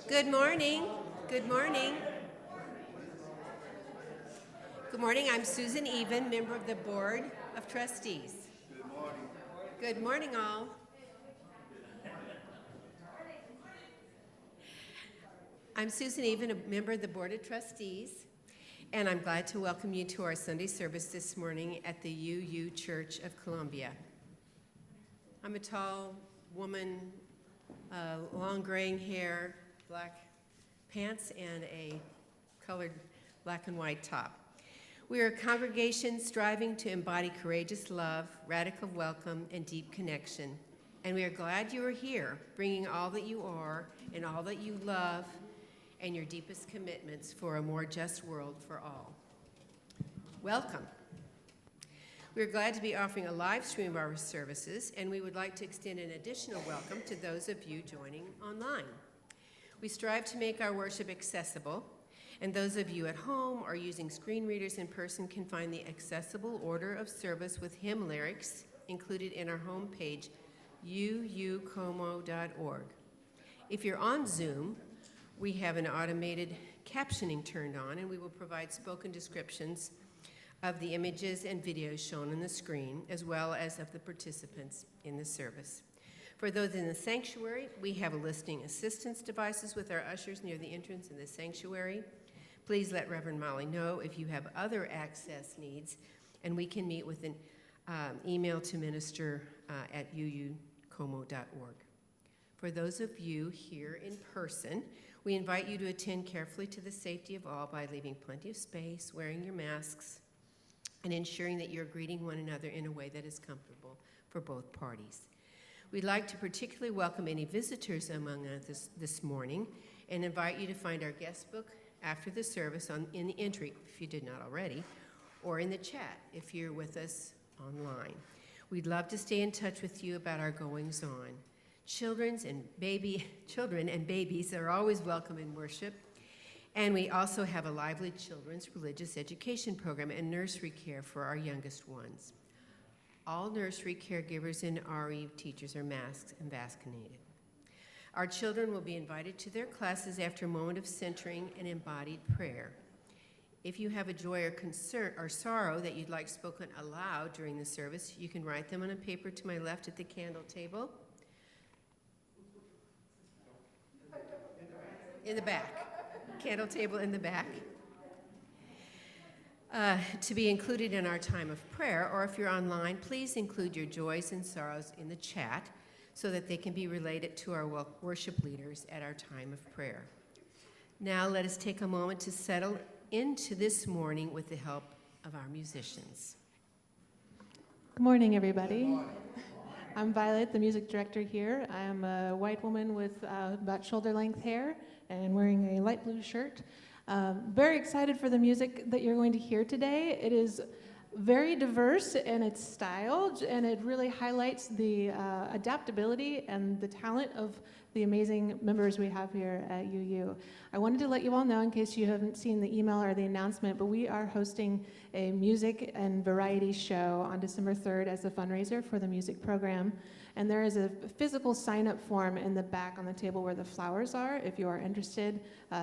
Good morning. Good morning. Good morning. I'm Susan Even, member of the Board of Trustees. Good morning. Good morning, all. I'm Susan Even, a member of the Board of Trustees, and I'm glad to welcome you to our Sunday service this morning at the UU Church of Columbia. I'm a tall woman, long graying hair, black pants, and a colored black and white top. We are a congregation striving to embody courageous love, radical welcome, and deep connection. And we are glad you are here, bringing all that you are and all that you love and your deepest commitments for a more just world for all. Welcome. We are glad to be offering a live stream of our services, and we would like to extend an additional welcome to those of you joining online. We strive to make our worship accessible, and those of you at home or using screen readers in person can find the accessible order of service with hymn lyrics included in our homepage, uucomo.org. If you're on Zoom, we have an automated captioning turned on, and we will provide spoken descriptions of the images and videos shown on the screen, as well as of the participants in the service. For those in the sanctuary, we have a listening assistance devices with our ushers near the entrance in the sanctuary. Please let Reverend Molly know if you have other access needs, and we can meet with an email to minister at uucomo.org. For those of you here in person, we invite you to attend carefully to the safety of all by leaving plenty of space, wearing your masks, and ensuring that you're greeting one another in a way that is comfortable for both parties. We'd like to particularly welcome any visitors among us this morning and invite you to find our guest book after the service in the entry, if you did not already, or in the chat if you're with us online. We'd love to stay in touch with you about our goings-on. Children and babies are always welcome in worship. And we also have a lively children's religious education program and nursery care for our youngest ones. All nursery caregivers and RE teachers are masked and vaccinated. Our children will be invited to their classes after a moment of centering and embodied prayer. If you have a joy or concern or sorrow that you'd like spoken aloud during the service, you can write them on a paper to my left at the candle table. In the back. Candle table in the back, to be included in our time of prayer, or if you're online, please include your joys and sorrows in the chat so that they can be related to our worship leaders at our time of prayer. Now let us take a moment to settle into this morning with the help of our musicians. Good morning, everybody. Good morning. I'm Violet, the music director here. I am a white woman with about shoulder-length hair and wearing a light blue shirt. Very excited for the music that you're going to hear today. It is very diverse in its style, and it really highlights the adaptability and the talent of the amazing members we have here at UU. I wanted to let you all know, in case you haven't seen the email or the announcement, but we are hosting a music and variety show on December 3rd as a fundraiser for the music program. And there is a physical sign-up form in the back on the table where the flowers are. If you are interested,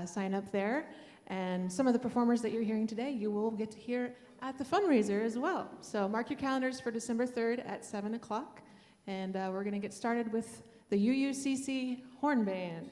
sign up there. And some of the performers that you're hearing today, you will get to hear at the fundraiser as well. So mark your calendars for December 3rd at 7 o'clock. And we're going to get started with the UUCC Horn Band.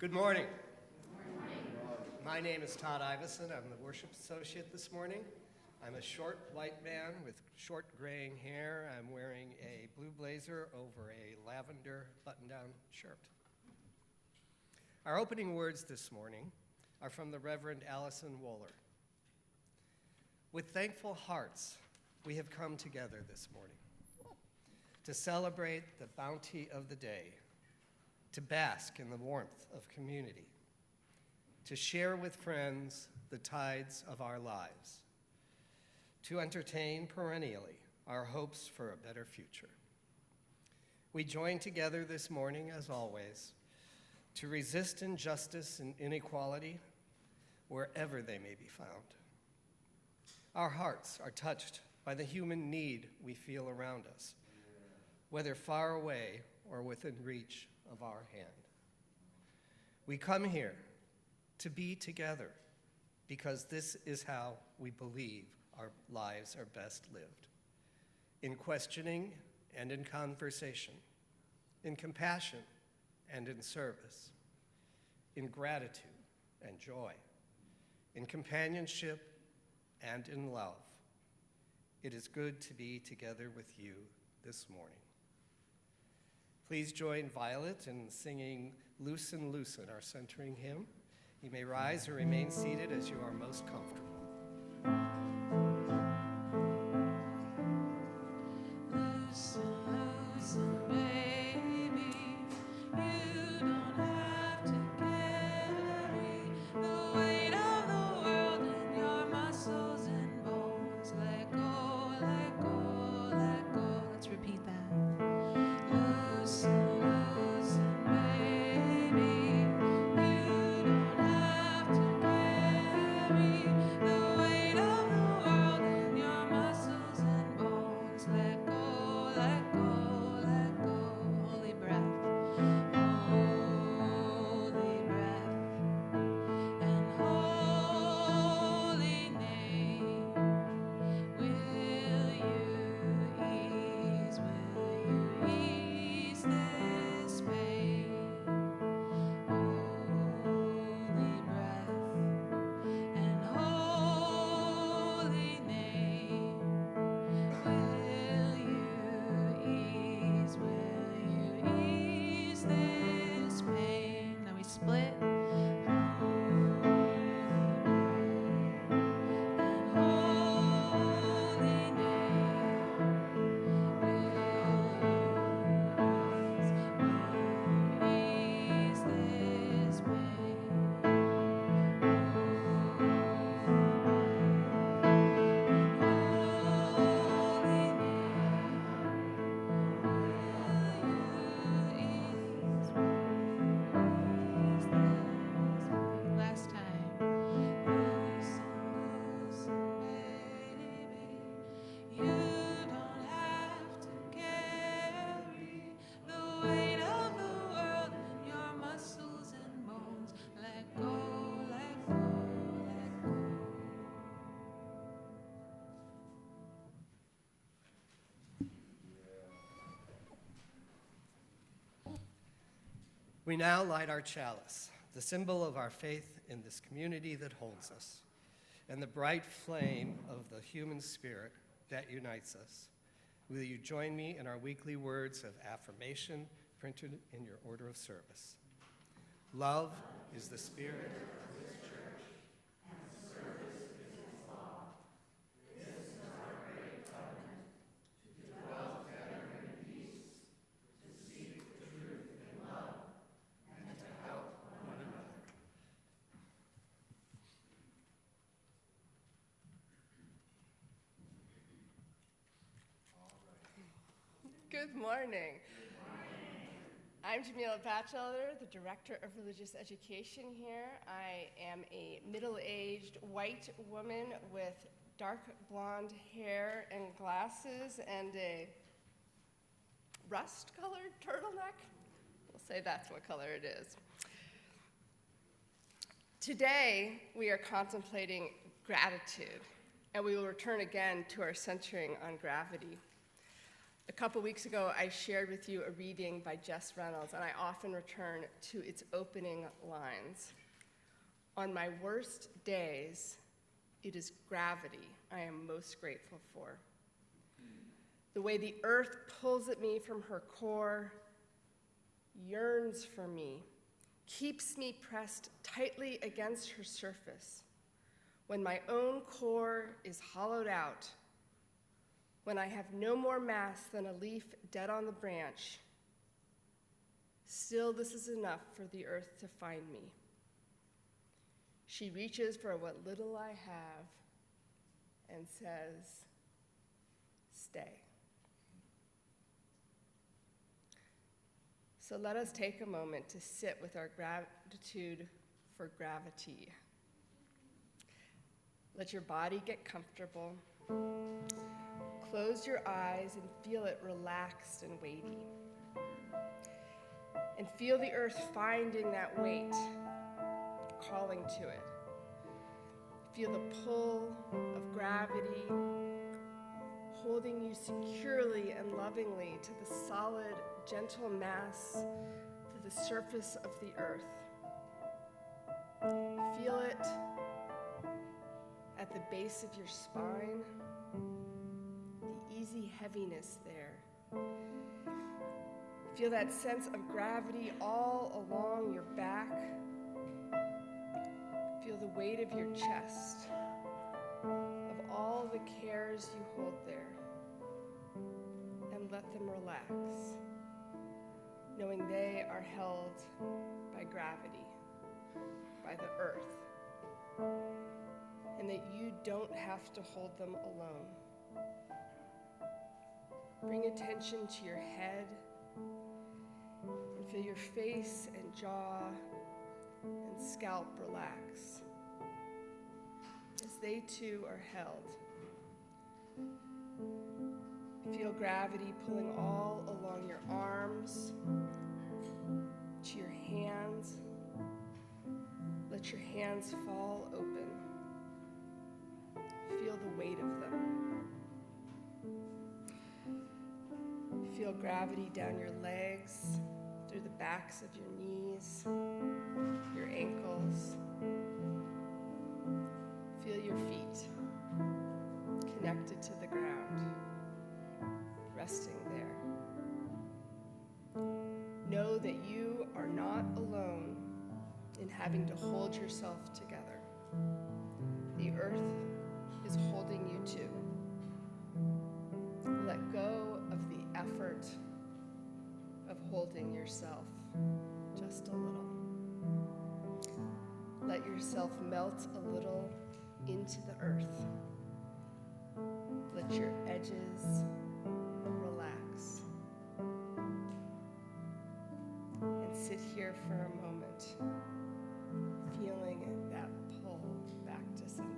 Good morning. My name is Todd Iveson. I'm the worship associate this morning. I'm a short white man with short graying hair. I'm wearing a blue blazer over a lavender button-down shirt. Our opening words this morning are from the Reverend Allison Wohler. With thankful hearts, we have come together this morning to celebrate the bounty of the day, to bask in the warmth of community, to share with friends the tides of our lives, to entertain perennially our hopes for a better future. We join together this morning, as always, to resist injustice and inequality wherever they may be found. Our hearts are touched by the human need we feel around us, whether far away or within reach of our hand. We come here to be together because this is how we believe our lives are best lived. In questioning and in conversation, in compassion and in service, in gratitude and joy, in companionship and in love. It is good to be together with you this morning. Please join Violet in singing Loosen, Loosen, our centering hymn. You may rise or remain seated as you are most comfortable. We now light our chalice, the symbol of our faith in this community that holds us, and the bright flame of the human spirit that unites us. Will you join me in our weekly words of affirmation printed in your order of service? Love is the spirit of this church, and service is its law. This is our great covenant, to dwell together in peace, to seek the truth in love, and to help one another. Good morning. I'm Jamila Batchelder, the Director of Religious Education here. I am a middle-aged white woman with dark blonde hair and glasses and a rust-colored turtleneck. We'll say that's what color it is. Today, we are contemplating gratitude, and we will return again to our centering on gravity. A couple weeks ago, I shared with you a reading by Jess Reynolds, and I often return to its opening lines. On my worst days, it is gravity I am most grateful for. The way the earth pulls at me from her core, yearns for me, keeps me pressed tightly against her surface. When my own core is hollowed out, when I have no more mass than a leaf dead on the branch, still this is enough for the earth to find me. She reaches for what little I have and says, stay. So let us take a moment to sit with our gratitude for gravity. Let your body get comfortable. Close your eyes and feel it relaxed and weighty. And feel the earth finding that weight, calling to it. Feel the pull of gravity, holding you securely and lovingly to the solid, gentle mass to the surface of the earth. Feel it at the base of your spine, the easy heaviness there. Feel that sense of gravity all along your back. Feel the weight of your chest, of all the cares you hold there, and let them relax, knowing they are held by gravity, by the earth, and that you don't have to hold them alone. Bring attention to your head, and feel your face and jaw and scalp relax as they too are held. Feel gravity pulling all along your arms, to your hands. Let your hands fall open. Feel the weight of them. Feel gravity down your legs, through the backs of your knees, your ankles. Feel your feet connected to the ground, resting there. Know that you are not alone in having to hold yourself together. The earth is holding you too. Let go of the effort of holding yourself just a little. Let yourself melt a little into the earth. Let your edges relax. And sit here for a moment, feeling that pull back to center.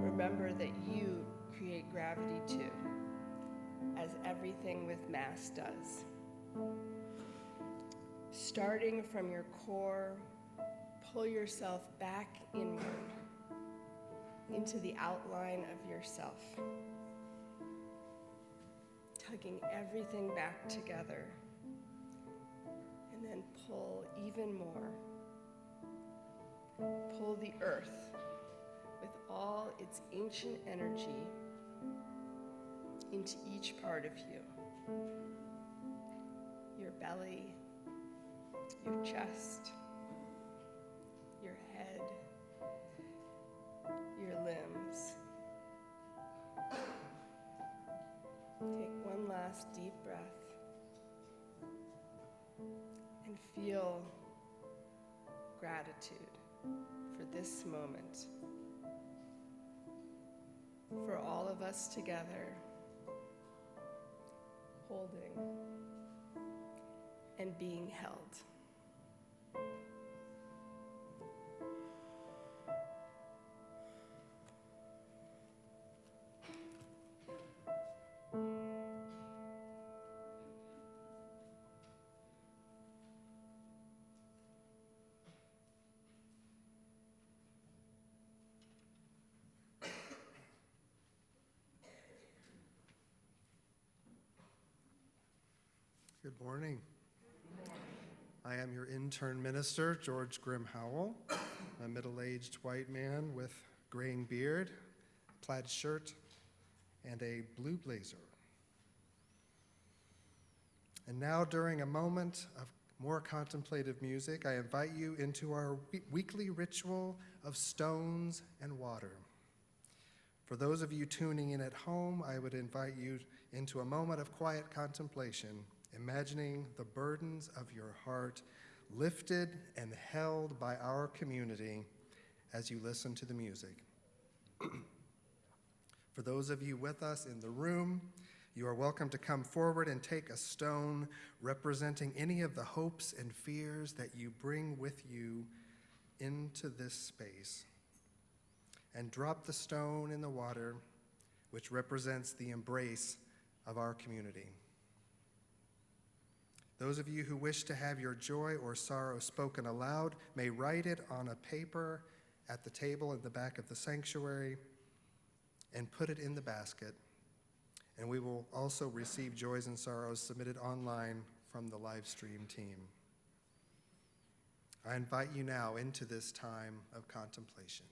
Remember that you create gravity too, as everything with mass does. Starting from your core, pull yourself back inward into the outline of yourself, tugging everything back together, and then pull even more. Pull the earth with all its ancient energy into each part of you. Your belly, your chest, your head, your limbs. Take one last deep breath and feel gratitude for this moment. for all of us together, holding and being held. Good morning. I am your intern minister, George Grimm Howell, a middle-aged white man with graying beard, plaid shirt, and a blue blazer. And now, during a moment of more contemplative music, I invite you into our weekly ritual of stones and water. For those of you tuning in at home, I would invite you into a moment of quiet contemplation, imagining the burdens of your heart lifted and held by our community as you listen to the music. For those of you with us in the room, you are welcome to come forward and take a stone representing any of the hopes and fears that you bring with you into this space, and drop the stone in the water, which represents the embrace of our community. Those of you who wish to have your joy or sorrow spoken aloud may write it on a paper at the table in the back of the sanctuary and put it in the basket. And we will also receive joys and sorrows submitted online from the live stream team. I invite you now into this time of contemplation.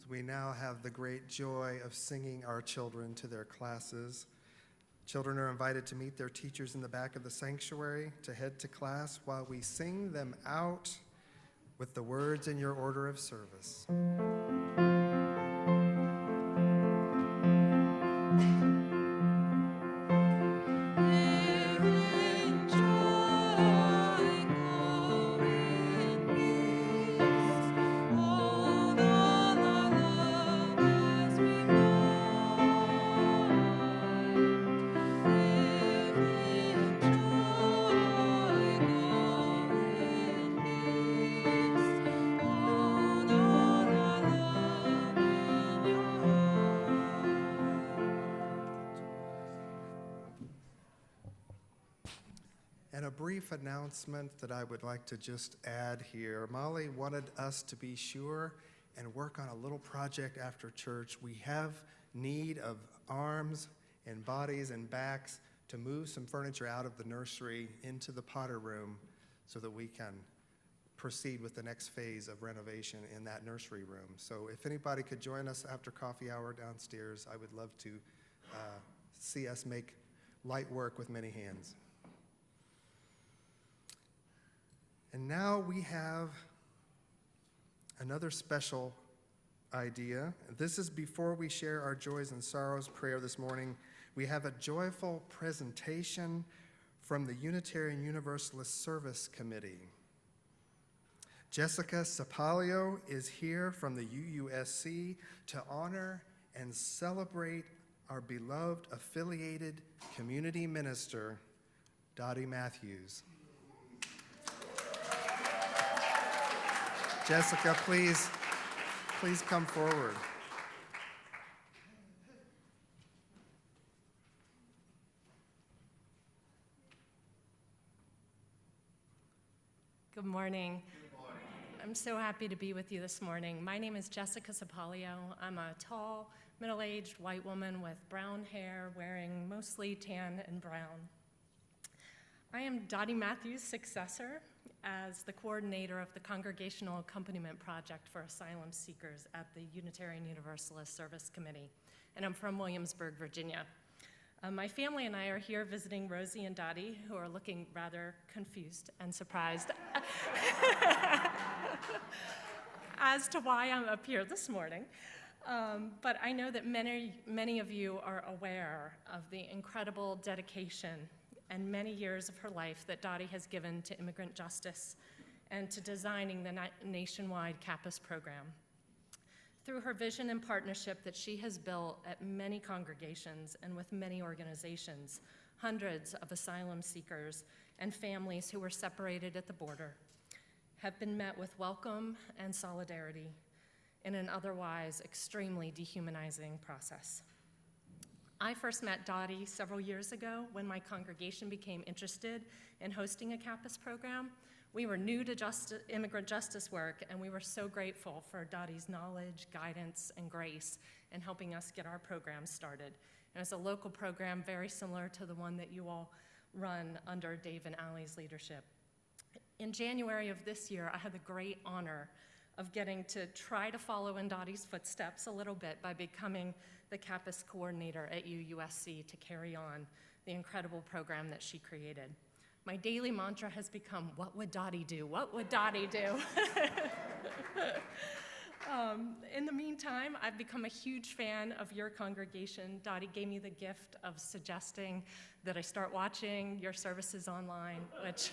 So we now have the great joy of singing our children to their classes. Children are invited to meet their teachers in the back of the sanctuary to head to class while we sing them out with the words in your order of service. And a brief announcement that I would like to just add here. Molly wanted us to be sure and work on a little project after church. We have need of arms and bodies and backs to move some furniture out of the nursery into the Potter room so that we can proceed with the next phase of renovation in that nursery room. So if anybody could join us after coffee hour downstairs, I would love to see us make light work with many hands. And now we have another special idea. This is before we share our joys and sorrows prayer this morning. We have a joyful presentation from the Unitarian Universalist Service Committee. Jessica Sapalio is here from the UUSC to honor and celebrate our beloved affiliated community minister, Dottie Matthews. Jessica, please come forward. Good morning. Good morning. I'm so happy to be with you this morning. My name is Jessica Sapalio. I'm a tall, middle-aged white woman with brown hair, wearing mostly tan and brown. I am Dottie Matthews' successor as the coordinator of the Congregational Accompaniment Project for Asylum Seekers at the Unitarian Universalist Service Committee, and I'm from Williamsburg, Virginia. My family and I are here visiting Rosie and Dottie, who are looking rather confused and surprised as to why I'm up here this morning. But I know that many of you are aware of the incredible dedication and many years of her life that Dottie has given to immigrant justice and to designing the nationwide CAPAS program. Through her vision and partnership that she has built at many congregations and with many organizations, hundreds of asylum seekers and families who were separated at the border have been met with welcome and solidarity in an otherwise extremely dehumanizing process. I first met Dottie several years ago when my congregation became interested in hosting a CAPAS program. We were new to immigrant justice work, and we were so grateful for Dottie's knowledge, guidance, and grace in helping us get our program started. And it's a local program very similar to the one that you all run under Dave and Allie's leadership. In January of this year, I had the great honor of getting to try to follow in Dottie's footsteps a little bit by becoming the CAPAS coordinator at UUSC to carry on the incredible program that she created. My daily mantra has become, what would Dottie do? What would Dottie do? In the meantime, I've become a huge fan of your congregation. Dottie gave me the gift of suggesting that I start watching your services online, which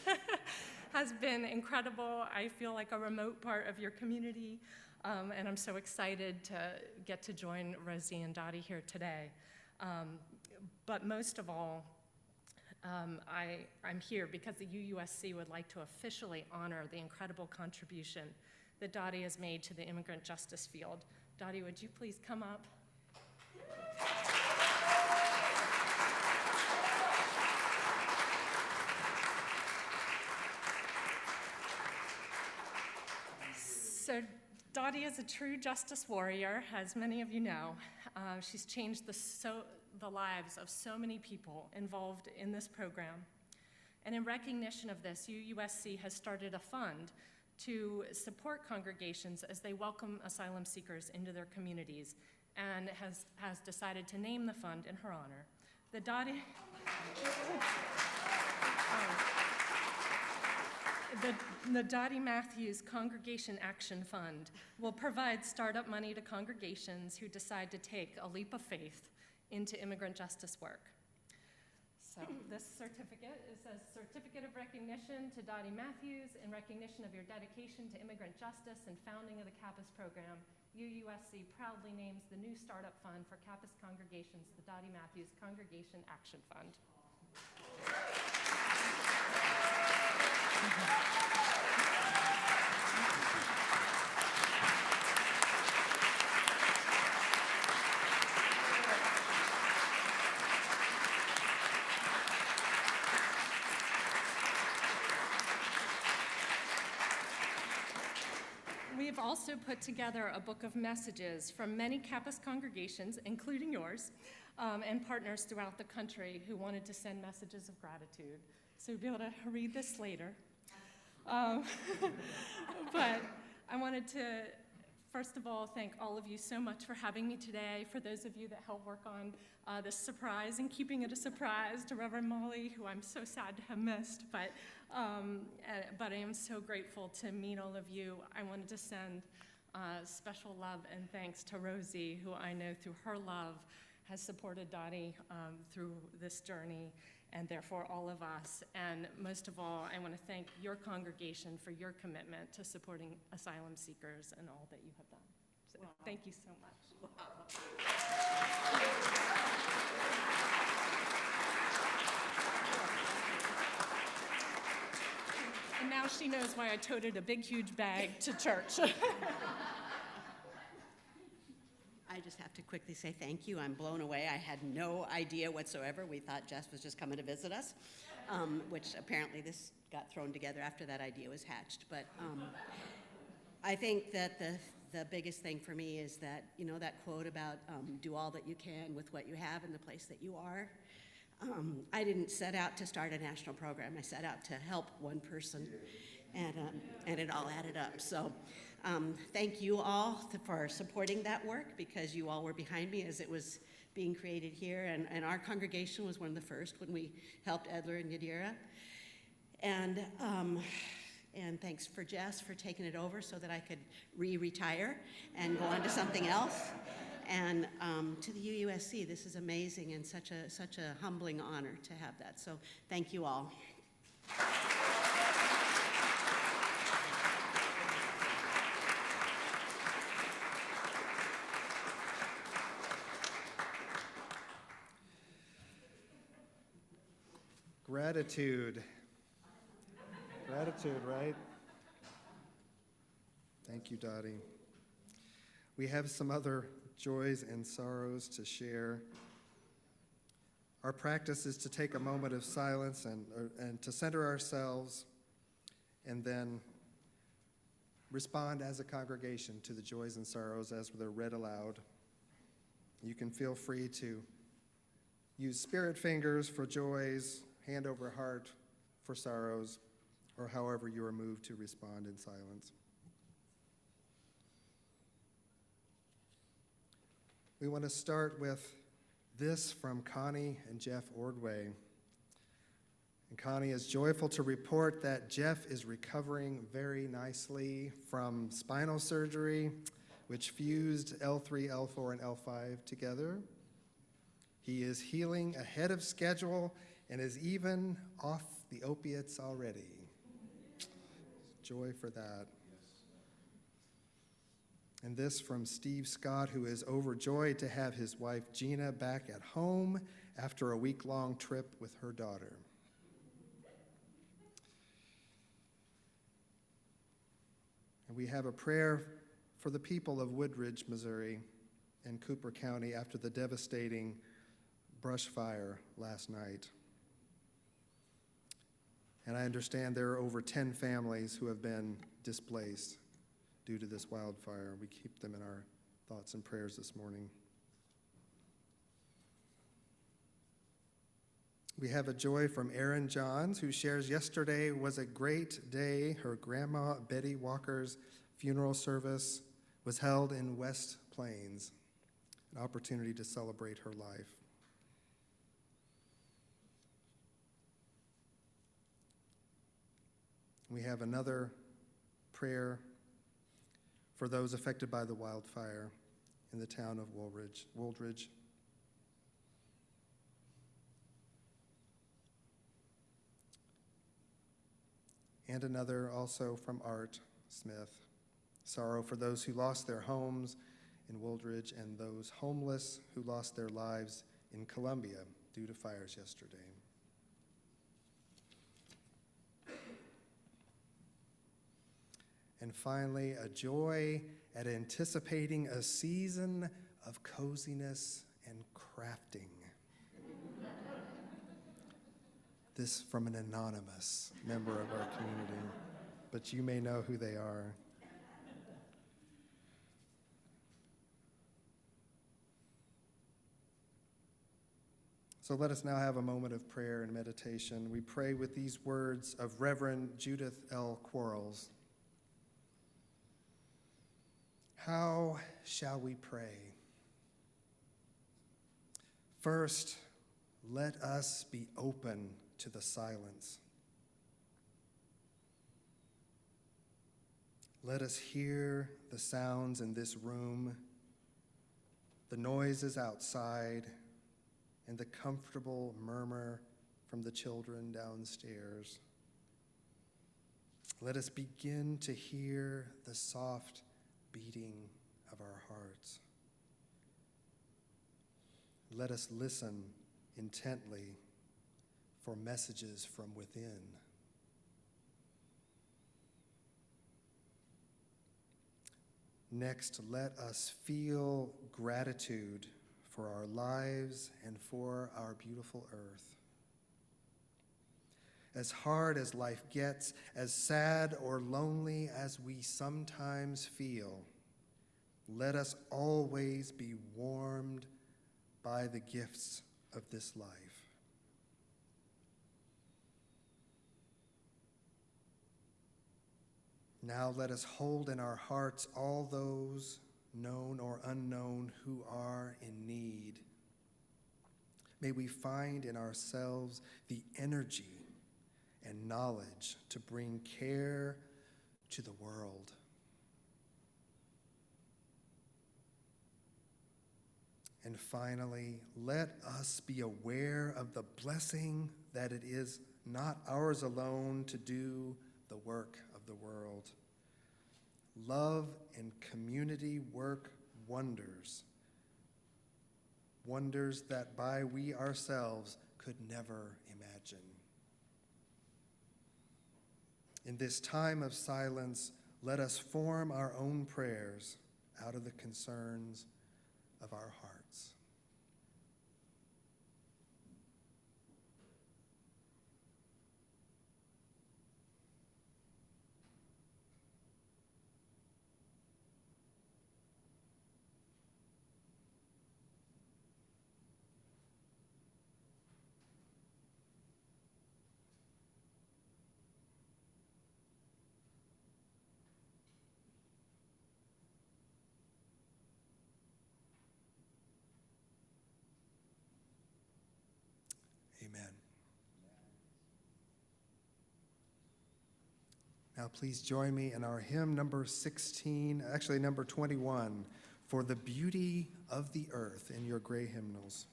has been incredible. I feel like a remote part of your community, and I'm so excited to get to join Rosie and Dottie here today. But most of all, I'm here because the UUSC would like to officially honor the incredible contribution that Dottie has made to the immigrant justice field. Dottie, would you please come up? So Dottie is a true justice warrior, as many of you know. She's changed the lives of so many people involved in this program. And in recognition of this, UUSC has started a fund to support congregations as they welcome asylum seekers into their communities, and has decided to name the fund in her honor. The Dottie, the Dottie Matthews Congregation Action Fund will provide startup money to congregations who decide to take a leap of faith into immigrant justice work. So this certificate is a certificate of recognition to Dottie Matthews in recognition of your dedication to immigrant justice and founding of the CAPAS program. UUSC proudly names the new startup fund for CAPAS congregations, the Dottie Matthews Congregation Action Fund. We've also put together a book of messages from many CAPAS congregations, including yours, and partners throughout the country who wanted to send messages of gratitude. So you'll be able to read this later. But I wanted to, first of all, thank all of you so much for having me today. For those of you that helped work on this surprise and keeping it a surprise to Reverend Molly, who I'm so sad to have missed, but I am so grateful to meet all of you. I wanted to send special love and thanks to Rosie, who I know through her love has supported Dottie through this journey, and therefore all of us. And most of all, I want to thank your congregation for your commitment to supporting asylum seekers and all that you have done. So thank you so much. And now she knows why I toted a big, huge bag to church. I just have to quickly say thank you. I'm blown away. I had no idea whatsoever. We thought Jess was just coming to visit us, which apparently this got thrown together after that idea was hatched. But I think that the biggest thing for me is that, you know, that quote about do all that you can with what you have in the place that you are. I didn't set out to start a national program. I set out to help one person, and it all added up. So thank you all for supporting that work, because you all were behind me as it was being created here. And our congregation was one of the first when we helped Edler and Yadira. And thanks for Jess for taking it over so that I could retire and go on to something else. And to the UUSC, this is amazing and such a humbling honor to have that. So thank you all. Gratitude. Gratitude, right? Thank you, Dottie. We have some other joys and sorrows to share. Our practice is to take a moment of silence and to center ourselves, and then respond as a congregation to the joys and sorrows as they're read aloud. You can feel free to use spirit fingers for joys, hand over heart for sorrows, or however you are moved to respond in silence. We want to start with this from Connie and Jeff Ordway. And Connie is joyful to report that Jeff is recovering very nicely from spinal surgery, which fused L3, L4, and L5 together. He is healing ahead of schedule and is even off the opiates already. Joy for that. And this from Steve Scott, who is overjoyed to have his wife Gina back at home after a week-long trip with her daughter. And we have a prayer for the people of Woodridge, Missouri, and Cooper County after the devastating brush fire last night. And I understand there are over 10 families who have been displaced due to this wildfire. We keep them in our thoughts and prayers this morning. We have a joy from Erin Johns, who shares yesterday was a great day. Her grandma Betty Walker's funeral service was held in West Plains, an opportunity to celebrate her life. We have another prayer for those affected by the wildfire in the town of Wooldridge. And another also from Art Smith. Sorrow for those who lost their homes in Wooldridge and those homeless who lost their lives in Columbia due to fires yesterday. And finally, a joy at anticipating a season of coziness and crafting. This from an anonymous member of our community, but you may know who they are. So let us now have a moment of prayer and meditation. We pray with these words of Reverend Judith L. Quarles. How shall we pray? First, let us be open to the silence. Let us hear the sounds in this room, the noises outside, and the comfortable murmur from the children downstairs. Let us begin to hear the soft beating of our hearts. Let us listen intently for messages from within. Next, let us feel gratitude for our lives and for our beautiful earth. As hard as life gets, as sad or lonely as we sometimes feel, let us always be warmed by the gifts of this life. Now let us hold in our hearts all those, known or unknown, who are in need. May we find in ourselves the energy and knowledge to bring care to the world. And finally, let us be aware of the blessing that it is not ours alone to do the work of the world. Love and community work wonders, wonders that by we ourselves could never imagine. In this time of silence, let us form our own prayers out of the concerns of our hearts. Amen. Now please join me in our hymn number 16, actually number 21, For the Beauty of the Earth, in your gray hymnals.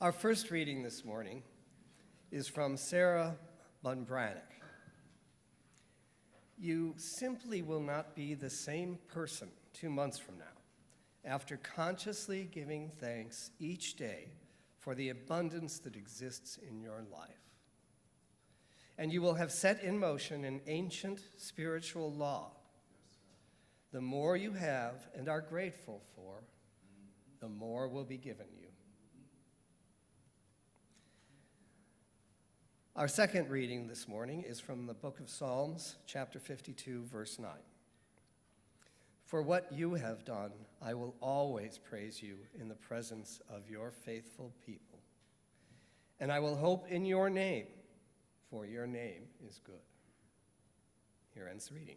Our first reading this morning is from Sarah Bunbranek. You simply will not be the same person 2 months from now after consciously giving thanks each day for the abundance that exists in your life. And you will have set in motion an ancient spiritual law. The more you have and are grateful for, the more will be given you. Our second reading this morning is from the book of Psalms, chapter 52, verse 9. For what you have done, I will always praise you in the presence of your faithful people. And I will hope in your name, for your name is good. Here ends the reading.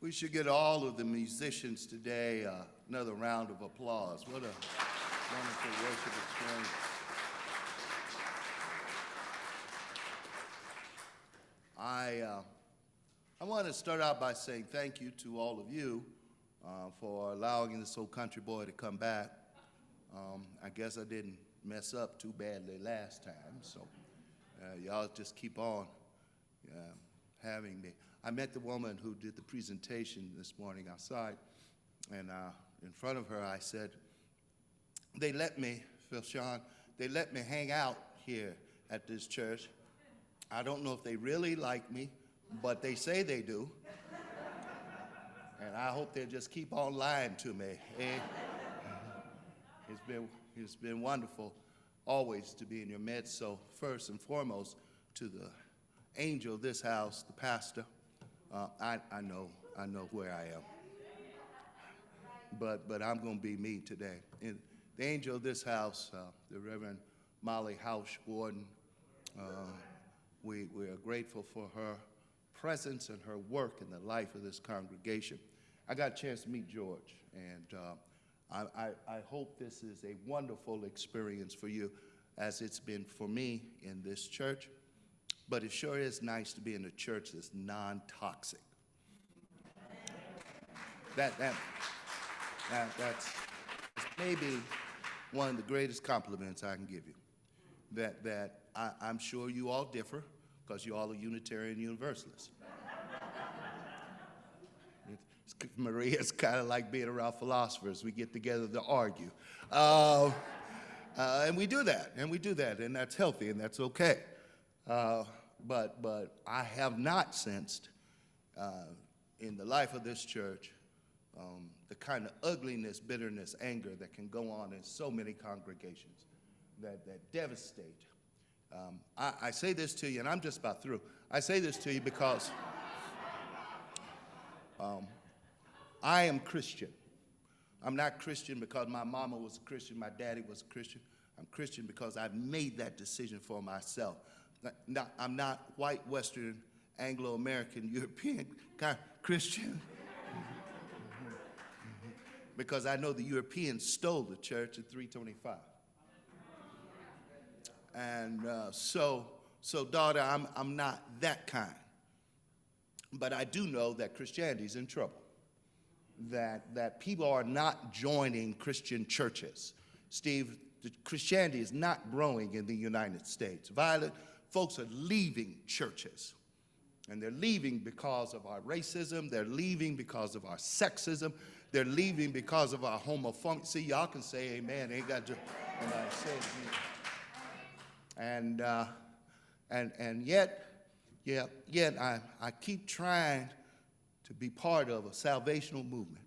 We should get all of the musicians today another round of applause. What a wonderful worship experience. I want to start out by saying thank you to all of you for allowing this old country boy to come back. I guess I didn't mess up too badly last time, so y'all just keep on having me. I met the woman who did the presentation this morning outside, and in front of her I said, they let me, Phil Sean, they let me hang out here at this church. I don't know if they really like me, but they say they do. And I hope they'll just keep on lying to me. It's been wonderful always to be in your midst. So first and foremost, to the angel of this house, the pastor, I know where I am. But I'm going to be me today. And the angel of this house, the Reverend Molly Housh Gordon, we are grateful for her presence and her work in the life of this congregation. I got a chance to meet George, and I hope this is a wonderful experience for you, as it's been for me in this church. But it sure is nice to be in a church that's non-toxic. That's maybe one of the greatest compliments I can give you. That I'm sure you all differ, because you all are Unitarian Universalists. Maria, it's kind of like being around philosophers. We get together to argue. And we do that, and that's healthy, and that's okay. But I have not sensed in the life of this church the kind of ugliness, bitterness, anger that can go on in so many congregations that devastate. I say this to you, and I'm just about through. I say this to you because I am Christian. I'm not Christian because my mama was a Christian, my daddy was a Christian. I'm Christian because I've made that decision for myself. I'm not white, Western, Anglo-American, European kind of Christian. Because I know the Europeans stole the church in 325. And so daughter, I'm not that kind. But I do know that Christianity's in trouble. That people are not joining Christian churches. Steve, Christianity is not growing in the United States. Violet, folks are leaving churches. And they're leaving because of our racism. They're leaving because of our sexism. They're leaving because of our homophobia. See, y'all can say amen. Ain't got to say it. And yet I keep trying to be part of a salvational movement,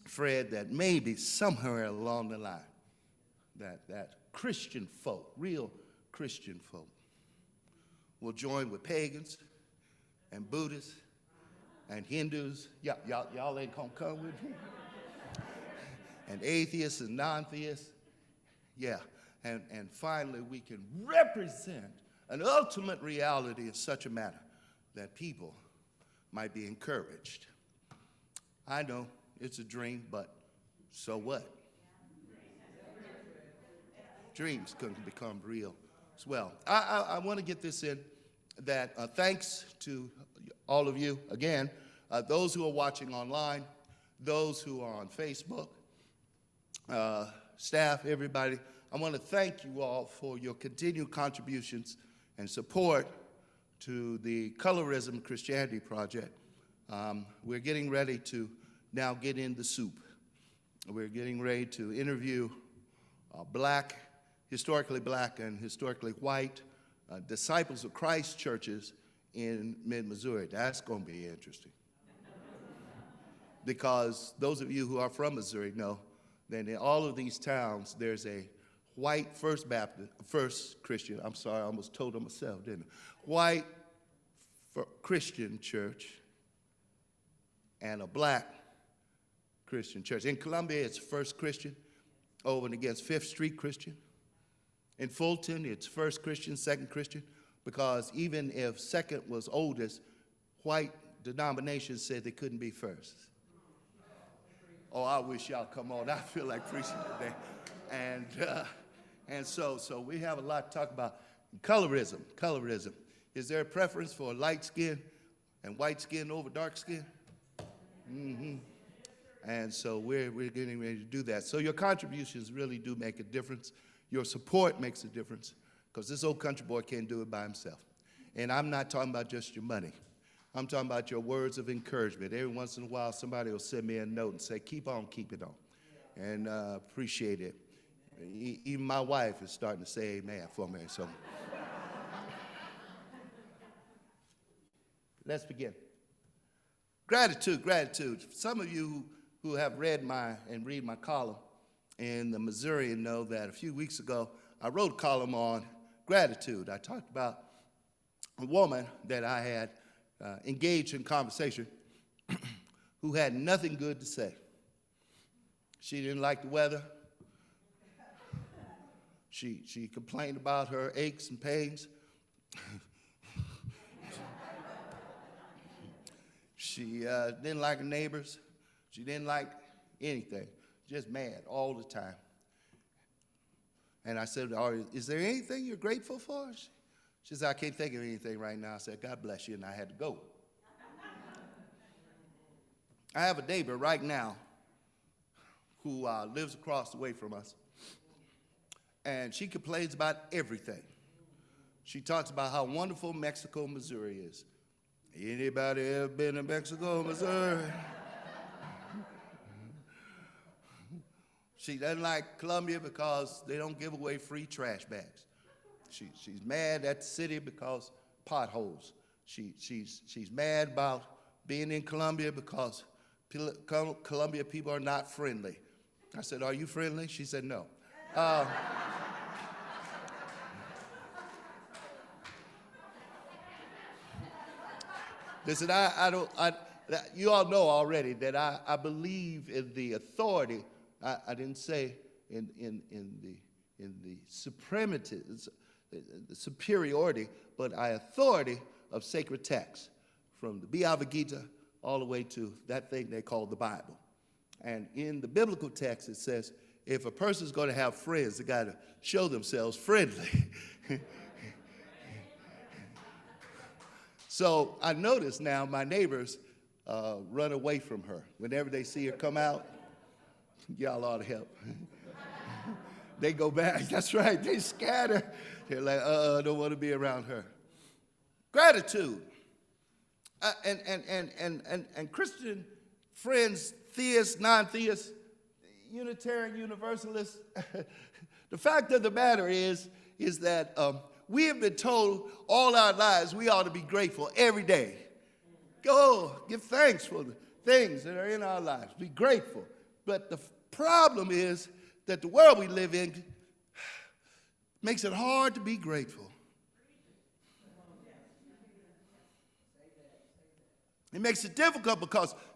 Fred, that maybe somewhere along the line that Christian folk, real Christian folk, will join with pagans and Buddhists and Hindus. Y'all ain't gonna come with me. And atheists and non-theists. Yeah, and finally we can represent an ultimate reality in such a manner that people might be encouraged. I know it's a dream, but so what? Dreams can become real as well. I want to get this in, that thanks to all of you, again, those who are watching online, those who are on Facebook, staff, everybody, I want to thank you all for your continued contributions and support to the Colorism Christianity Project. We're getting ready to now get in the soup. We're getting ready to interview historically black and historically white disciples of Christ churches in mid-Missouri. That's going to be interesting. Because those of you who are from Missouri know that in all of these towns, there's a white First Christian, I'm sorry, I almost told them myself, didn't I? White Christian church and a black Christian church. In Columbia, it's First Christian, over and against Fifth Street Christian. In Fulton, it's First Christian, Second Christian, because even if second was oldest, white denominations said they couldn't be first. Oh, I wish y'all come on. I feel like preaching today. And so we have a lot to talk about. Colorism. Is there a preference for light skin and white skin over dark skin? Mm-hmm. And so we're getting ready to do that. So your contributions really do make a difference. Your support makes a difference, because this old country boy can't do it by himself. And I'm not talking about just your money. I'm talking about your words of encouragement. Every once in a while, somebody will send me a note and say, keep on keeping on. And appreciate it. Even my wife is starting to say amen for me. So let's begin. Gratitude. Some of you who have read read my column in the Missourian know that a few weeks ago, I wrote a column on gratitude. I talked about a woman that I had engaged in conversation who had nothing good to say. She didn't like the weather. She complained about her aches and pains. She didn't like her neighbors. She didn't like anything. Just mad all the time. And I said, is there anything you're grateful for? She said, I can't think of anything right now. I said, God bless you, and I had to go. I have a neighbor right now who lives across the way from us, and she complains about everything. She talks about how wonderful Mexico, Missouri is. Anybody ever been to Mexico, Missouri? She doesn't like Columbia because they don't give away free trash bags. She's mad at the city because potholes. She's mad about being in Columbia because Columbia people are not friendly. I said, are you friendly? She said, no. Listen, you all know already that I believe in the authority. I didn't say in the supremacy, the superiority, but authority of sacred texts, from the Bhagavad Gita all the way to that thing they call the Bible. And in the biblical text, it says, if a person's going to have friends, they got to show themselves friendly. So I notice now my neighbors run away from her. Whenever they see her come out, y'all ought to help. They go back. That's right. They scatter. They're like, don't want to be around her. Gratitude. And Christian friends, theists, non-theists, Unitarian, Universalist, the fact of the matter is that we have been told all our lives we ought to be grateful every day. Go, give thanks for the things that are in our lives. Be grateful. But the problem is that the world we live in makes it hard to be grateful. It makes it difficult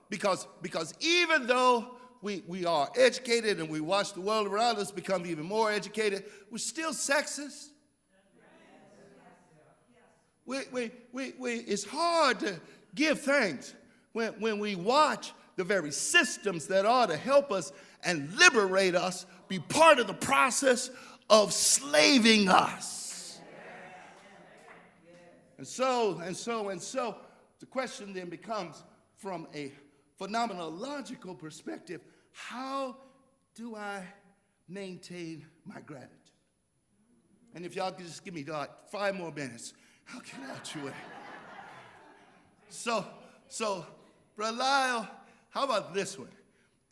because even though we are educated and we watch the world around us become even more educated, we're still sexist. It's hard to give thanks when we watch the very systems that ought to help us and liberate us be part of the process of slaving us. And so, the question then becomes, from a phenomenological perspective, how do I maintain my gratitude? And if y'all could just give me 5 more minutes, I'll get out your way. So, Brother Lyle, how about this one?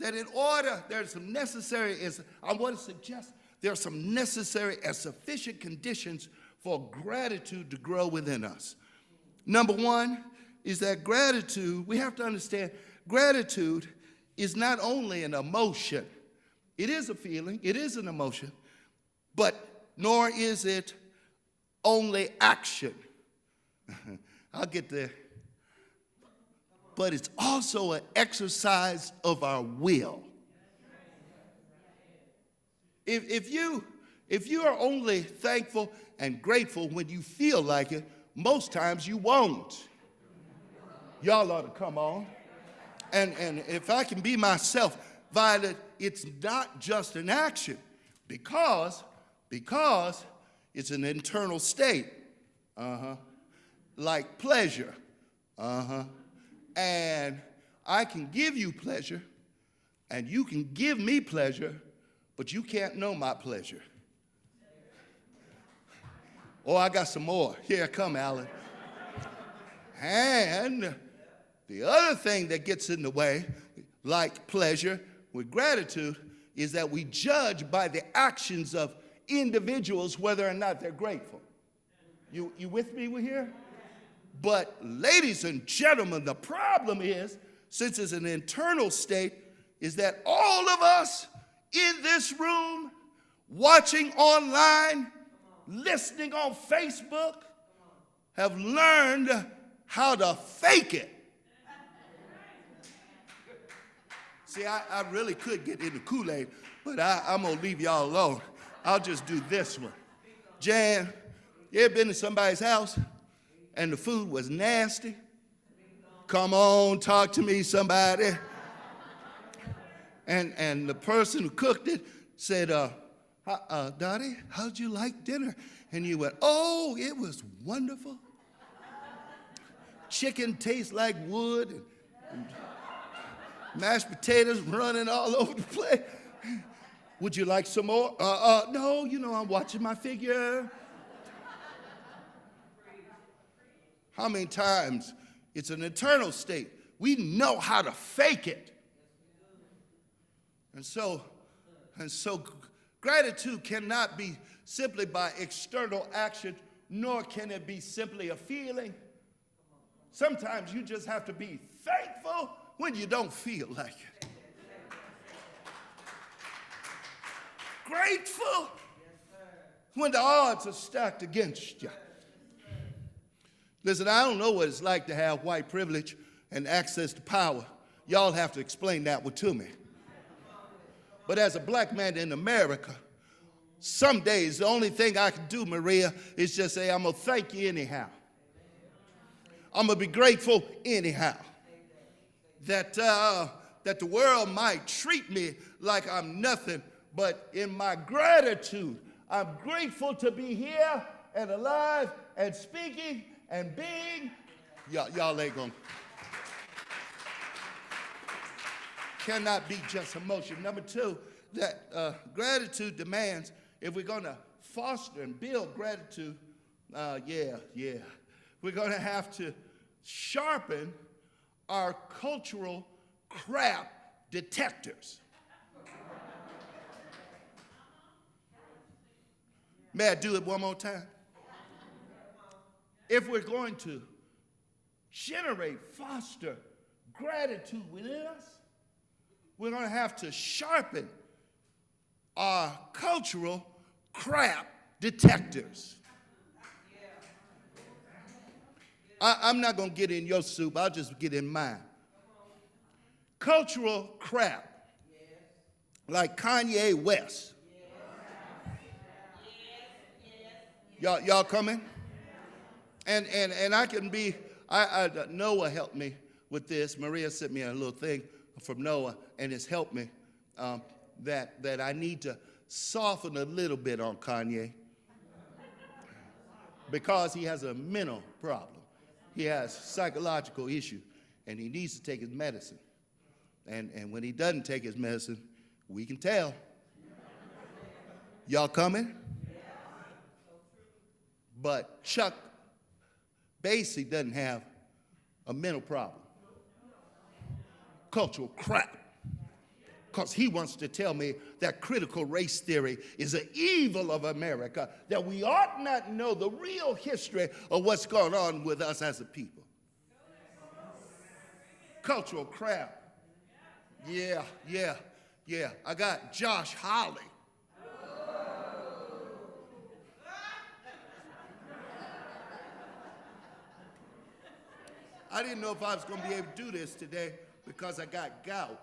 That in order, there's some necessary, I want to suggest there are some necessary and sufficient conditions for gratitude to grow within us. Number one is that gratitude, we have to understand, gratitude is not only an emotion. It is a feeling, it is an emotion, but nor is it only action. I'll get there. But it's also an exercise of our will. If you are only thankful and grateful when you feel like it, most times you won't. Y'all ought to come on. And if I can be myself, Violet, it's not just an action because it's an internal state. Like pleasure. And I can give you pleasure, and you can give me pleasure, but you can't know my pleasure. Oh, I got some more. Here, come, Alan. And the other thing that gets in the way, like pleasure with gratitude, is that we judge by the actions of individuals whether or not they're grateful. You with me here? But ladies and gentlemen, the problem is, since it's an internal state, is that all of us in this room, watching online, listening on Facebook, have learned how to fake it. See, I really could get into Kool-Aid, but I'm going to leave y'all alone. I'll just do this one. Jan, you ever been to somebody's house and the food was nasty? Come on, talk to me, somebody. And the person who cooked it said, Dottie, how'd you like dinner? And you went, oh, it was wonderful. Chicken tastes like wood, and mashed potatoes running all over the place. Would you like some more? No, I'm watching my figure. How many times? It's an internal state. We know how to fake it. And so gratitude cannot be simply by external action, nor can it be simply a feeling. Sometimes you just have to be thankful when you don't feel like it. Grateful when the odds are stacked against you. Listen, I don't know what it's like to have white privilege and access to power. Y'all have to explain that one to me. But as a black man in America, some days the only thing I can do, Maria, is just say, I'm going to thank you anyhow. I'm going to be grateful anyhow. That the world might treat me like I'm nothing, but in my gratitude, I'm grateful to be here and alive and speaking and being. Y'all ain't going to. Cannot be just emotion. Number two, that gratitude demands, if we're going to foster and build gratitude, we're going to have to sharpen our cultural crap detectors. May I do it one more time? If we're going to foster gratitude within us, we're going to have to sharpen our cultural crap detectors. I'm not going to get in your soup. I'll just get in mine. Cultural crap, like Kanye West. Y'all coming? And I can be, Noah helped me with this. Maria sent me a little thing from Noah, and it's helped me that I need to soften a little bit on Kanye because he has a mental problem. He has psychological issue, and he needs to take his medicine. And when he doesn't take his medicine, we can tell. Y'all coming? But Chuck Basie doesn't have a mental problem. Cultural crap. Because he wants to tell me that critical race theory is an evil of America, that we ought not know the real history of what's going on with us as a people. Cultural crap. Yeah. I got Josh Hawley. I didn't know if I was going to be able to do this today because I got gout.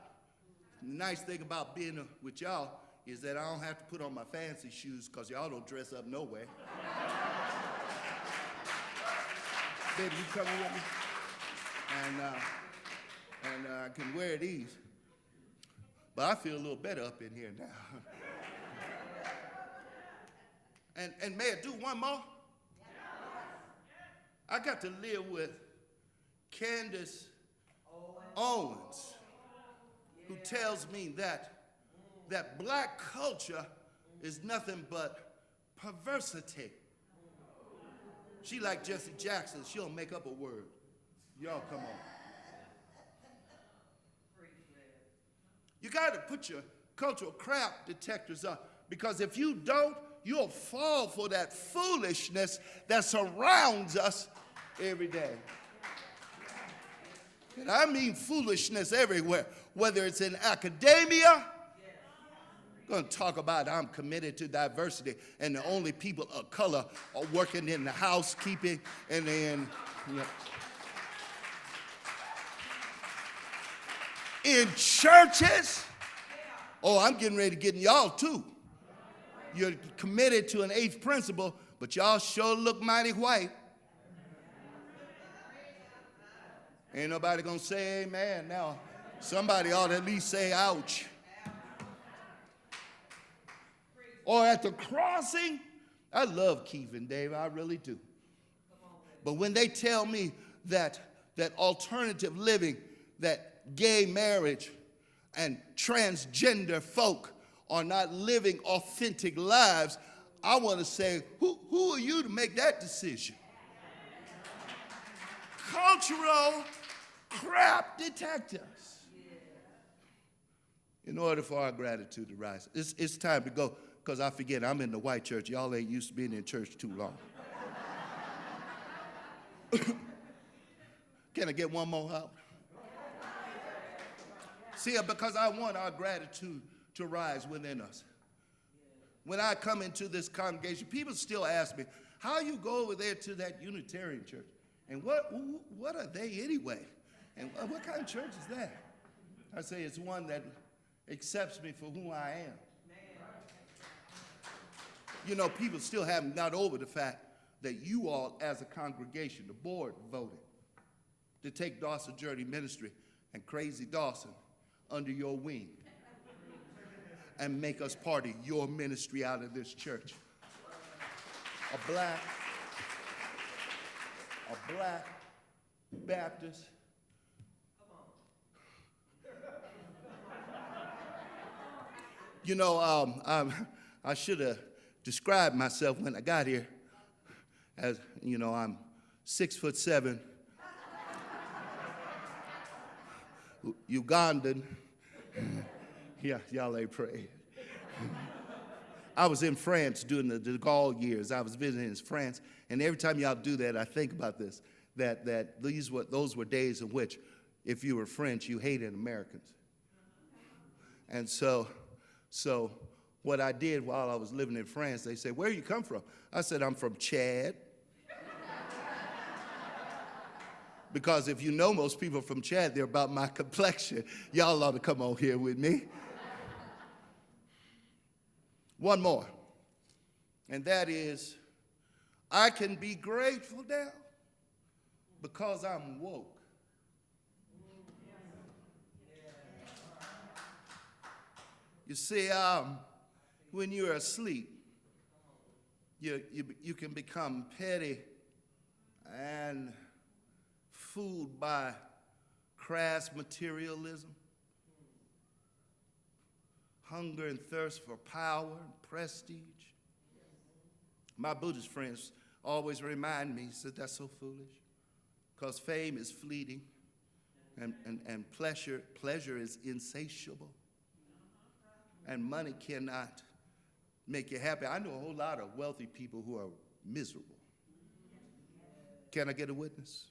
The nice thing about being with y'all is that I don't have to put on my fancy shoes because y'all don't dress up no way. Baby, you coming with me? and I can wear these. But I feel a little better up in here now. And may I do one more? I got to live with Candace Owens, who tells me that black culture is nothing but perversity. She like Jesse Jackson. She'll make up a word. Y'all come on. You got to put your cultural crap detectors up, because if you don't, you'll fall for that foolishness that surrounds us every day. And I mean foolishness everywhere, whether it's in academia. I'm going to talk about I'm committed to diversity, and the only people of color are working in the housekeeping and then, in churches. Oh, I'm getting ready to get in y'all too. You're committed to an eighth principle, but y'all sure look mighty white. Ain't nobody gonna say amen now. Somebody ought to at least say ouch. Or at the crossing, I love Keith and Dave, I really do. But when they tell me that alternative living, that gay marriage and transgender folk are not living authentic lives, I want to say, who are you to make that decision? Cultural crap detectors. In order for our gratitude to rise, it's time to go, because I forget, I'm in the white church. Y'all ain't used to being in church too long. Can I get one more out? See, because I want our gratitude to rise within us. When I come into this congregation, people still ask me, how you go over there to that Unitarian church? And what are they anyway? And what kind of church is that? I say it's one that accepts me for who I am. You know, people still haven't got over the fact that you all, as a congregation, the board voted to take Dawson Journey Ministry and Crazy Dawson under your wing and make us part of your ministry out of this church. A black Baptist. You know, I should have described myself when I got here as, you know, I'm 6'7", Ugandan. Yeah, y'all ain't praying. I was in France during the de Gaulle years. I was visiting in France, and every time y'all do that, I think about this, that those were days in which, if you were French, you hated Americans. And so what I did while I was living in France, they said, where you come from? I said, I'm from Chad. Because if you know most people from Chad, they're about my complexion. Y'all ought to come on here with me. One more, and that is, I can be grateful now because I'm woke. You see, when you're asleep, you can become petty and fooled by crass materialism, hunger and thirst for power and prestige. My Buddhist friends always remind me, said that's so foolish, because fame is fleeting and pleasure is insatiable, and money cannot make you happy. I know a whole lot of wealthy people who are miserable. Can I get a witness?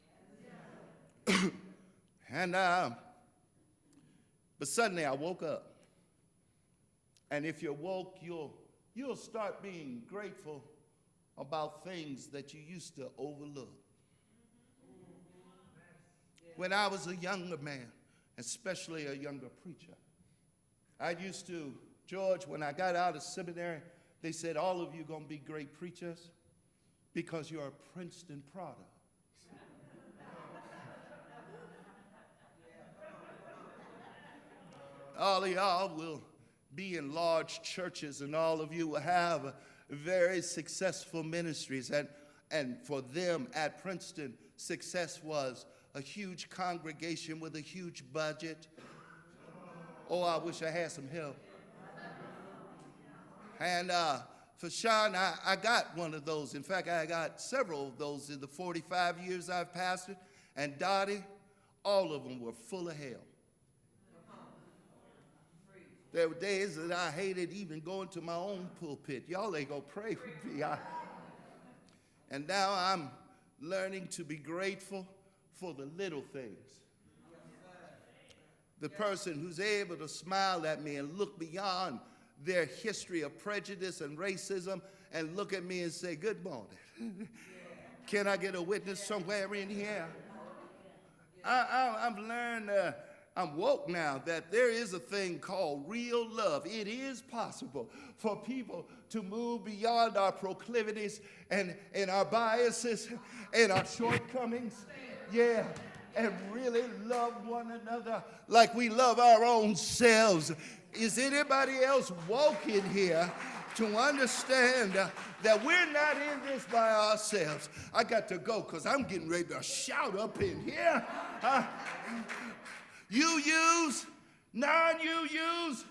But suddenly I woke up. And if you're woke, you'll start being grateful about things that you used to overlook. When I was a younger man, especially a younger preacher, I used to, George, when I got out of seminary, they said, all of you are going to be great preachers because you're a Princeton product. all of y'all will be in large churches, and all of you will have very successful ministries. And for them at Princeton, success was a huge congregation with a huge budget. Oh, I wish I had some help. And for Sean, I got one of those. In fact, I got several of those in the 45 years I've pastored. And Dottie, all of them were full of hell. There were days that I hated even going to my own pulpit. Y'all ain't gonna pray for me. And now I'm learning to be grateful for the little things. The person who's able to smile at me and look beyond their history of prejudice and racism and look at me and say, good morning. Can I get a witness somewhere in here? I've learned, I'm woke now, that there is a thing called real love. It is possible for people to move beyond our proclivities and our biases and our shortcomings. Yeah. And really love one another like we love our own selves. Is anybody else woke in here to understand that we're not in this by ourselves? I got to go because I'm getting ready to shout up in here. UUs, non-UUs,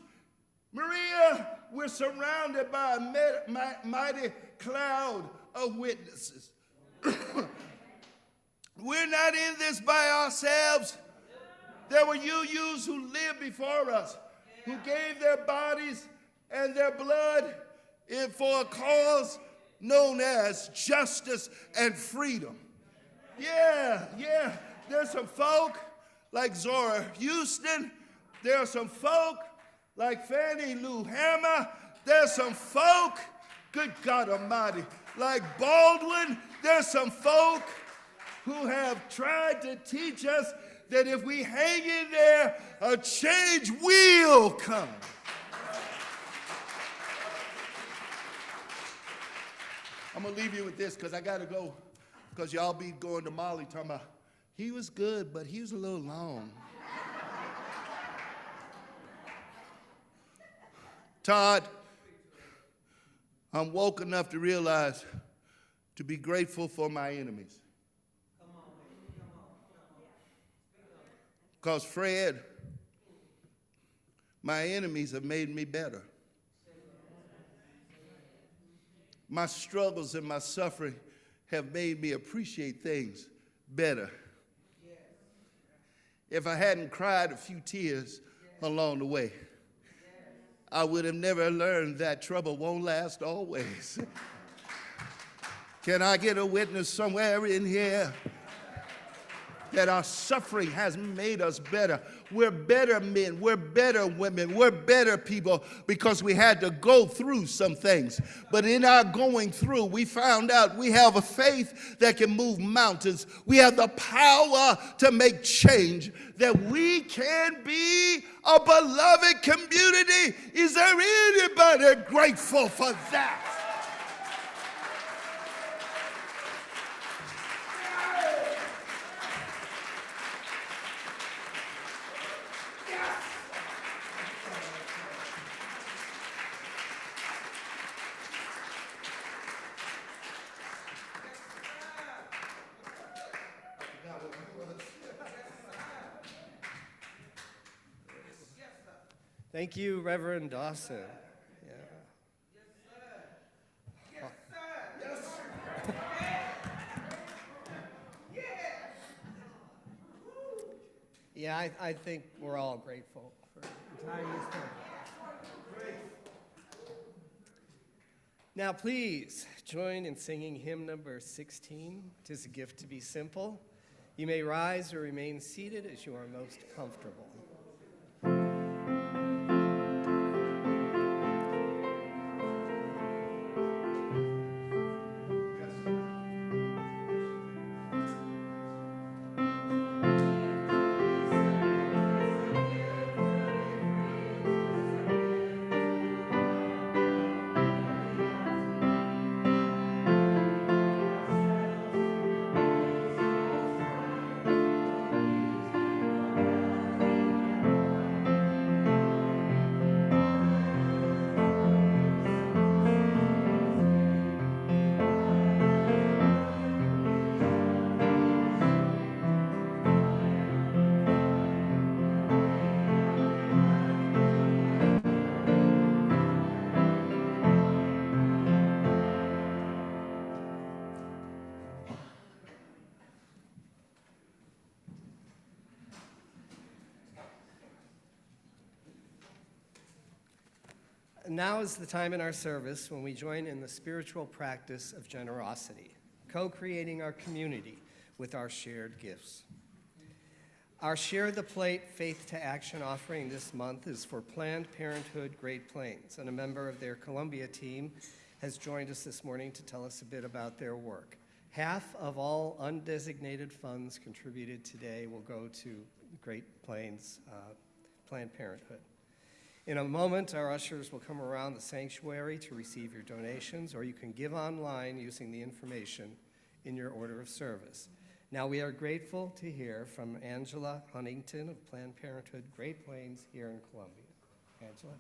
Maria, we're surrounded by a mighty cloud of witnesses. We're not in this by ourselves. There were UUs who lived before us, who gave their bodies and their blood for a cause known as justice and freedom. Yeah. There's some folk like Zora Houston. There are some folk like Fannie Lou Hamer. There's some folk, good God Almighty, like Baldwin. There's some folk who have tried to teach us that if we hang in there, a change will come. I'm going to leave you with this because I got to go, because y'all be going to Molly talking about, he was good, but he was a little long. Todd, I'm woke enough to realize to be grateful for my enemies. Because Fred, my enemies have made me better. My struggles and my suffering have made me appreciate things better. If I hadn't cried a few tears along the way, I would have never learned that trouble won't last always. Can I get a witness somewhere in here that our suffering has made us better? We're better men, we're better women, we're better people because we had to go through some things. But in our going through, we found out we have a faith that can move mountains. We have the power to make change, that we can be a beloved community. Is there anybody grateful for that? Thank you, Reverend Dawson. Yeah, I think we're all grateful for the time you spent. Now, please join in singing hymn number 16. 'Tis a gift to be simple. You may rise or remain seated as you are most comfortable. now is the time in our service when we join in the spiritual practice of generosity, co-creating our community with our shared gifts. Our Share the Plate Faith to Action offering this month is for Planned Parenthood Great Plains, and a member of their Columbia team has joined us this morning to tell us a bit about their work. Half of all undesignated funds contributed today will go to Great Plains Planned Parenthood. In a moment, our ushers will come around the sanctuary to receive your donations, or you can give online using the information in your order of service. Now, we are grateful to hear from Angela Huntington of Planned Parenthood Great Plains here in Columbia. Angela.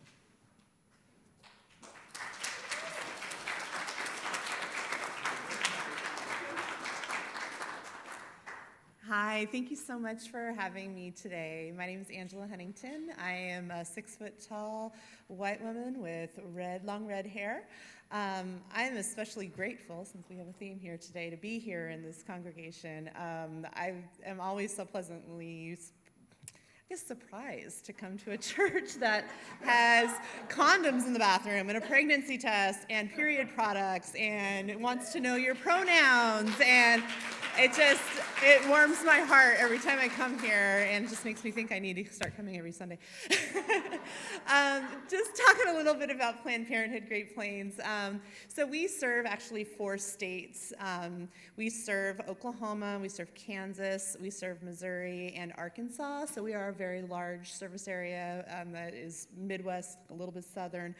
Hi, thank you so much for having me today. My name is Angela Huntington. I am a 6-foot-tall white woman with long red hair. I am especially grateful, since we have a theme here today, to be here in this congregation. I am always so pleasantly surprised to come to a church that has condoms in the bathroom and a pregnancy test and period products and wants to know your pronouns, and it warms my heart every time I come here, and it just makes me think I need to start coming every Sunday. Just talking a little bit about Planned Parenthood Great Plains. So we serve actually 4 states. We serve Oklahoma, we serve Kansas, we serve Missouri, and Arkansas. So we are a very large service area that is Midwest, a little bit Southern.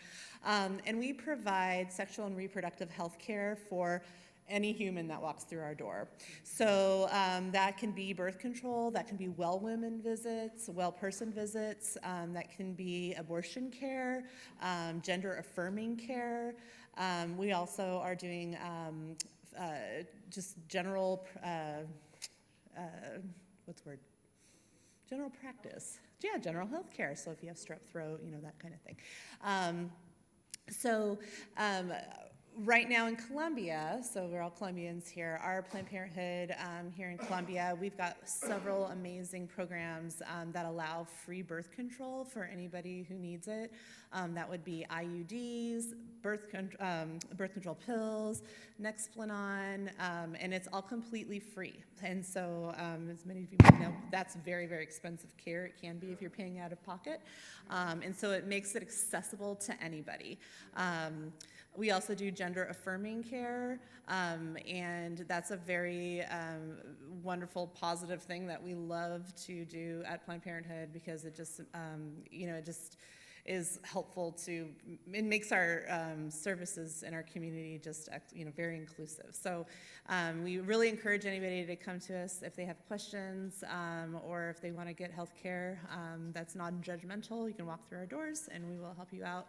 And we provide sexual and reproductive health care for any human that walks through our door. So that can be birth control, that can be well women visits, well person visits, that can be abortion care, gender affirming care. We also are doing just general, general practice. Yeah, general health care. So if you have strep throat, that kind of thing. Right now in Columbia, so we're all Columbians here, our Planned Parenthood here in Columbia, we've got several amazing programs that allow free birth control for anybody who needs it. That would be IUDs, birth control pills, Nexplanon, and it's all completely free. And so, as many of you might know, that's very, very expensive care. It can be if you're paying out of pocket. And so it makes it accessible to anybody. We also do gender affirming care, and that's a very wonderful, positive thing that we love to do at Planned Parenthood, because it just, it just is helpful to, it makes our services in our community just, very inclusive. So we really encourage anybody to come to us if they have questions or if they want to get health care that's non-judgmental. You can walk through our doors and we will help you out.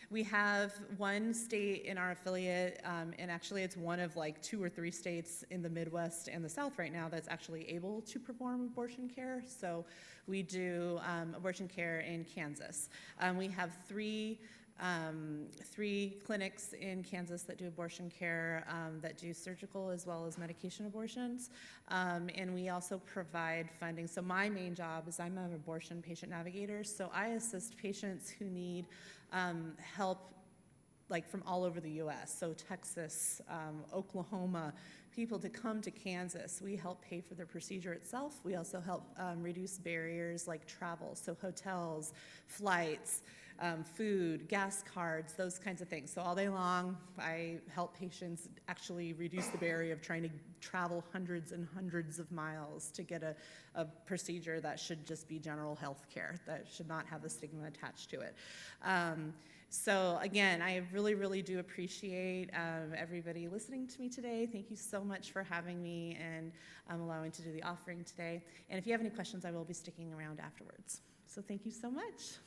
We have one state in our affiliate, and actually it's one of like 2 or 3 states in the Midwest and the South right now that's actually able to perform abortion care. So we do abortion care in Kansas. We have 3 clinics in Kansas that do abortion care, that do surgical as well as medication abortions, and we also provide funding. So my main job is I'm an abortion patient navigator, so I assist patients who need help like from all over the U.S., so Texas, Oklahoma, people to come to Kansas. We help pay for their procedure itself. We also help reduce barriers like travel, so hotels, flights, food, gas cards, those kinds of things. So all day long, I help patients actually reduce the barrier of trying to travel hundreds and hundreds of miles to get a procedure that should just be general health care, that should not have a stigma attached to it. So again, I really, really do appreciate everybody listening to me today. Thank you so much for having me and allowing to do the offering today. And if you have any questions, I will be sticking around afterwards. So thank you so much.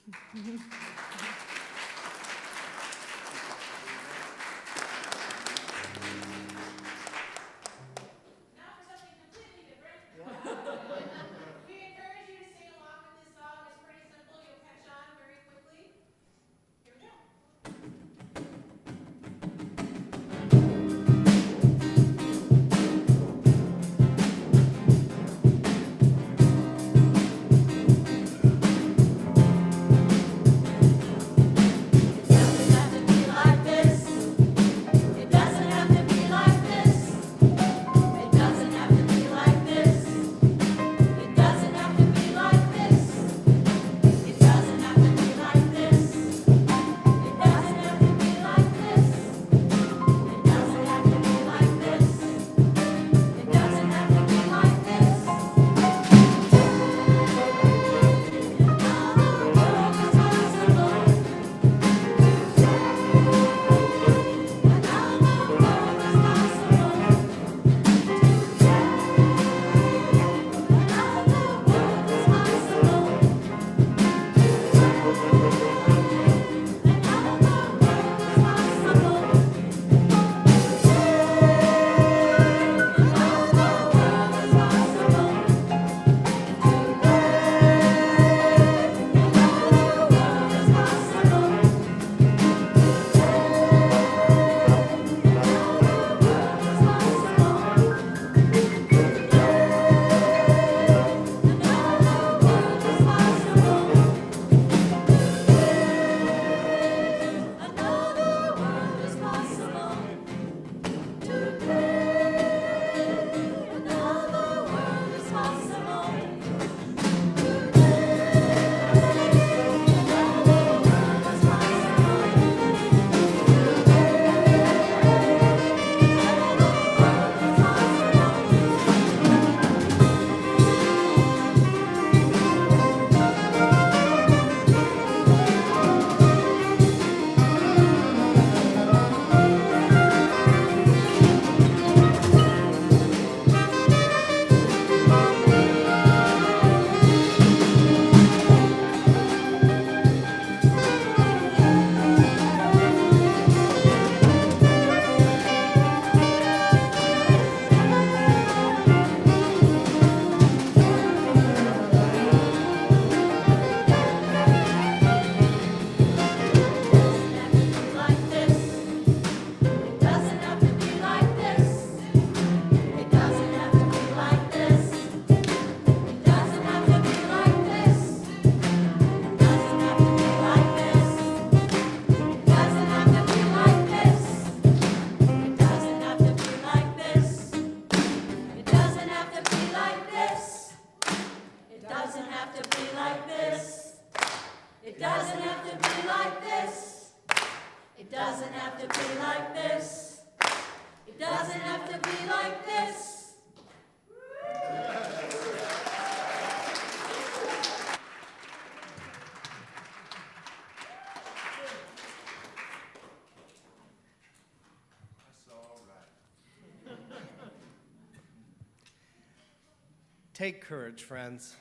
Take courage, friends.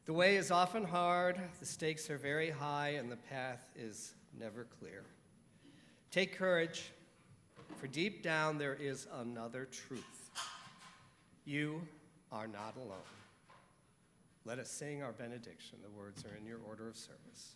The way is often hard, the stakes are very high, and the path is never clear. Take courage, for deep down there is another truth. You are not alone. Let us sing our benediction. The words are in your order of service.